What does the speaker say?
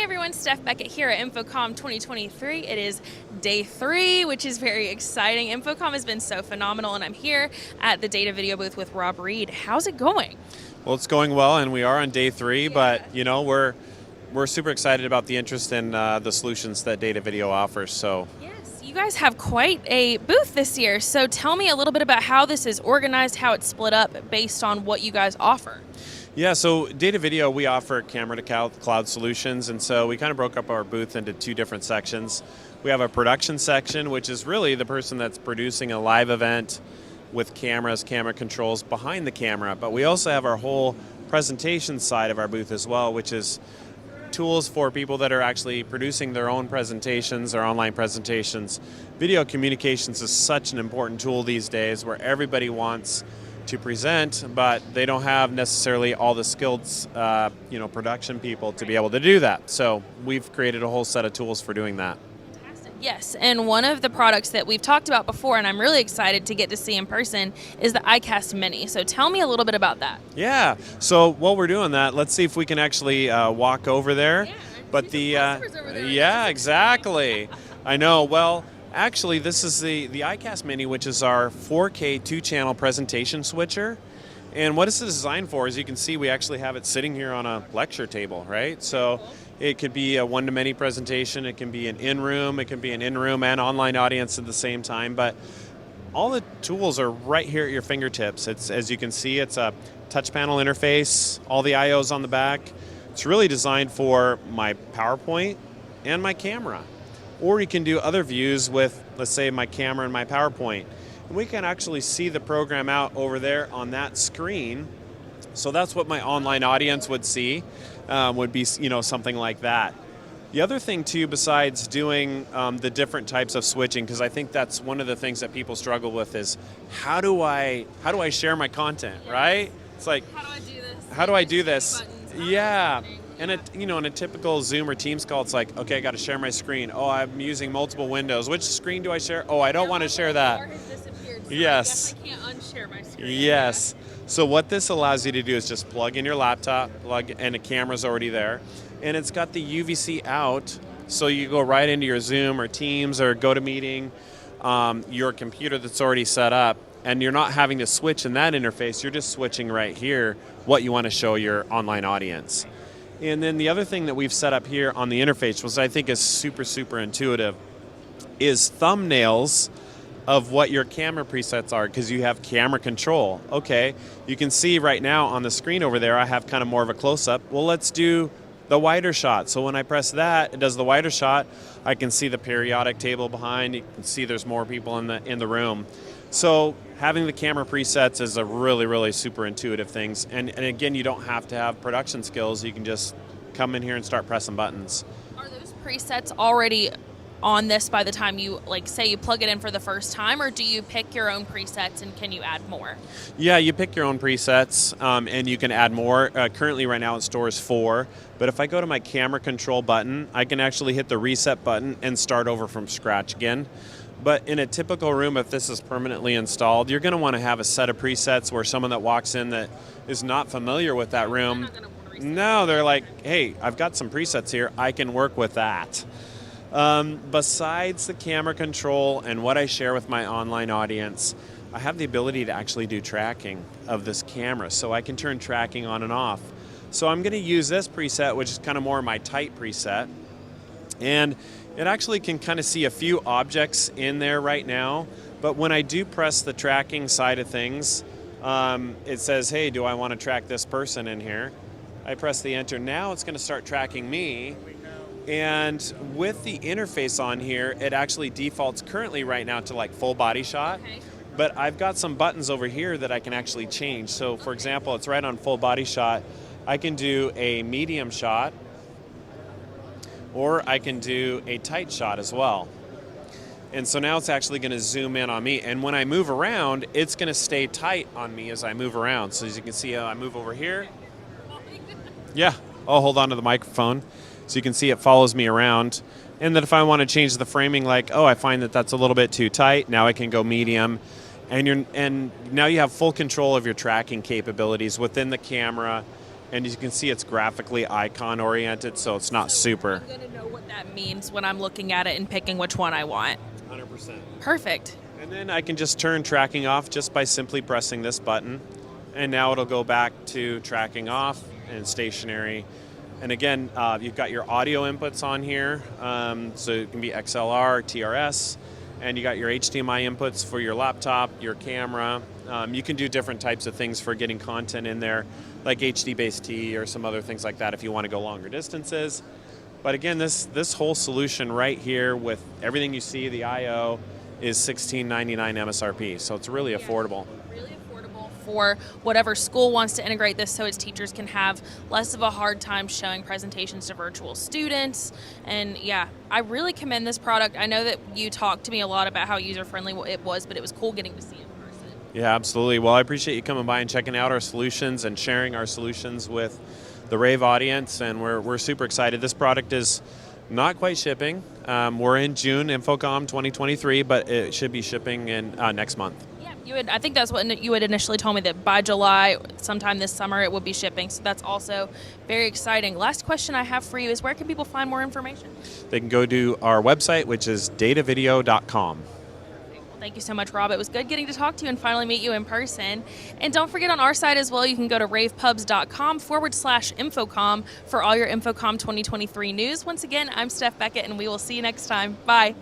everyone, Steph Beckett here at InfoComm 2023. It is day 3, which is very exciting. InfoComm has been so phenomenal, and I'm here at the Datavideo booth with Rob Reed. How's it going? Well, it's going well, and we are on day 3, but you know, we're super excited about the interest in the solutions that Datavideo offers. So. Yes, you guys have quite a booth this year. So tell me a little bit about how this is organized, how it's split up based on what you guys offer. Yeah, so Datavideo, we offer camera to cloud solutions, and so we kind of broke up our booth into 2 different sections. We have a production section, which is really the person that's producing a live event with cameras, camera controls behind the camera, but we also have our whole presentation side of our booth as well, which is tools for people that are actually producing their own presentations, their online presentations. Video communications is such an important tool these days where everybody wants to present, but they don't have necessarily all the skilled production people to be able to do that. So we've created a whole set of tools for doing that. Yes, and one of the products that we've talked about before, and I'm really excited to get to see in person, is the iCast Mini. So tell me a little bit about that. Yeah, so while we're doing that, let's see if we can actually walk over there. Yeah, but yeah, exactly. I know. Well, actually, this is the iCast Mini, which is our 4K 2-channel presentation switcher. And what it's designed for, as you can see, we actually have it sitting here on a lecture table, right? So it could be a one-to-many presentation, it can be an in-room, it can be an in-room and online audience at the same time, but all the tools are right here at your fingertips. It's, as you can see, it's a touch panel interface, all the IOs on the back. It's really designed for my PowerPoint and my camera. Or you can do other views with, let's say, my camera and my PowerPoint. And we can actually see the program out over there on that screen. So that's what my online audience would see, would be something like that. The other thing too, besides doing the different types of switching, because I think that's one of the things that people struggle with, is how do I share my content, right? It's like, how do I do this? How do I do this? Yeah. And in a typical Zoom or Teams call, it's like, okay, I got to share my screen. Oh, I'm using multiple windows. Which screen do I share? Oh, I don't want to share that. Yes. I can't unshare my screen. Yes. So what this allows you to do is just plug in your laptop, and the camera's already there, and it's got the UVC out, so you go right into your Zoom or Teams or GoToMeeting, your computer that's already set up, and you're not having to switch in that interface. You're just switching right here what you want to show your online audience. And then the other thing that we've set up here on the interface, which I think is super, super intuitive, is thumbnails of what your camera presets are, because you have camera control. Okay, you can see right now on the screen over there, I have kind of more of a close-up. Well, let's do the wider shot. So when I press that, it does the wider shot. I can see the periodic table behind. You can see there's more people in the room. So having the camera presets is a really, really super intuitive thing. And again, you don't have to have production skills. You can just come in here and start pressing buttons. Are those presets already on this by the time you, say you plug it in for the first time, or do you pick your own presets and can you add more? Yeah, you pick your own presets and you can add more. Currently right now it stores 4, but if I go to my camera control button, I can actually hit the reset button and start over from scratch again. But in a typical room, if this is permanently installed, you're going to want to have a set of presets where someone that walks in that is not familiar with that room, no, they're like, hey, I've got some presets here, I can work with that. Besides the camera control and what I share with my online audience, I have the ability to actually do tracking of this camera, so I can turn tracking on and off. So I'm going to use this preset, which is kind of more my tight preset, and it actually can kind of see a few objects in there right now, but when I do press the tracking side of things, it says, hey, do I want to track this person in here? I press the enter. Now it's going to start tracking me. And with the interface on here, it actually defaults currently right now to full body shot. Okay. But I've got some buttons over here that I can actually change. So for example, it's right on full body shot. I can do a medium shot, or I can do a tight shot as well. And so now it's actually going to zoom in on me. And when I move around, it's going to stay tight on me as I move around. So as you can see, I move over here. Yeah, I'll hold on to the microphone. So you can see it follows me around. And then if I want to change the framing, I find that that's a little bit too tight, now I can go medium. And now you have full control of your tracking capabilities within the camera And you can see it's graphically icon oriented, so it's not super. I'm going to know what that means when I'm looking at it and picking which one I want. 100%. Perfect. And then I can just turn tracking off just by simply pressing this button. And now it'll go back to tracking off and stationary. And again, you've got your audio inputs on here. So it can be XLR, TRS, and you got your HDMI inputs for your laptop, your camera. You can do different types of things for getting content in there, like HD-based or some other things like that if you want to go longer distances. But again, this whole solution right here with everything you see, the I/O, is $16.99 MSRP, so it's really affordable. Really affordable for whatever school wants to integrate this so its teachers can have less of a hard time showing presentations to virtual students. And yeah, I really commend this product. I know that you talked to me a lot about how user-friendly it was, but it was cool getting to see it in person. Yeah, absolutely. Well, I appreciate you coming by and checking out our solutions and sharing our solutions with the Rave audience, and we're super excited. This product is not quite shipping. We're in June, InfoComm 2023, but it should be shipping in next month. Yeah, I think that's what you had initially told me, that by July, sometime this summer, it would be shipping. So that's also very exciting. Last question I have for you is, where can people find more information? They can go to our website, which is datavideo.com. Thank you so much, Rob. It was good getting to talk to you and finally meet you in person. And don't forget, on our site as well, you can go to ravepubs.com/InfoComm for all your InfoComm 2023 news. Once again, I'm Steph Beckett, and we will see you next time. Bye.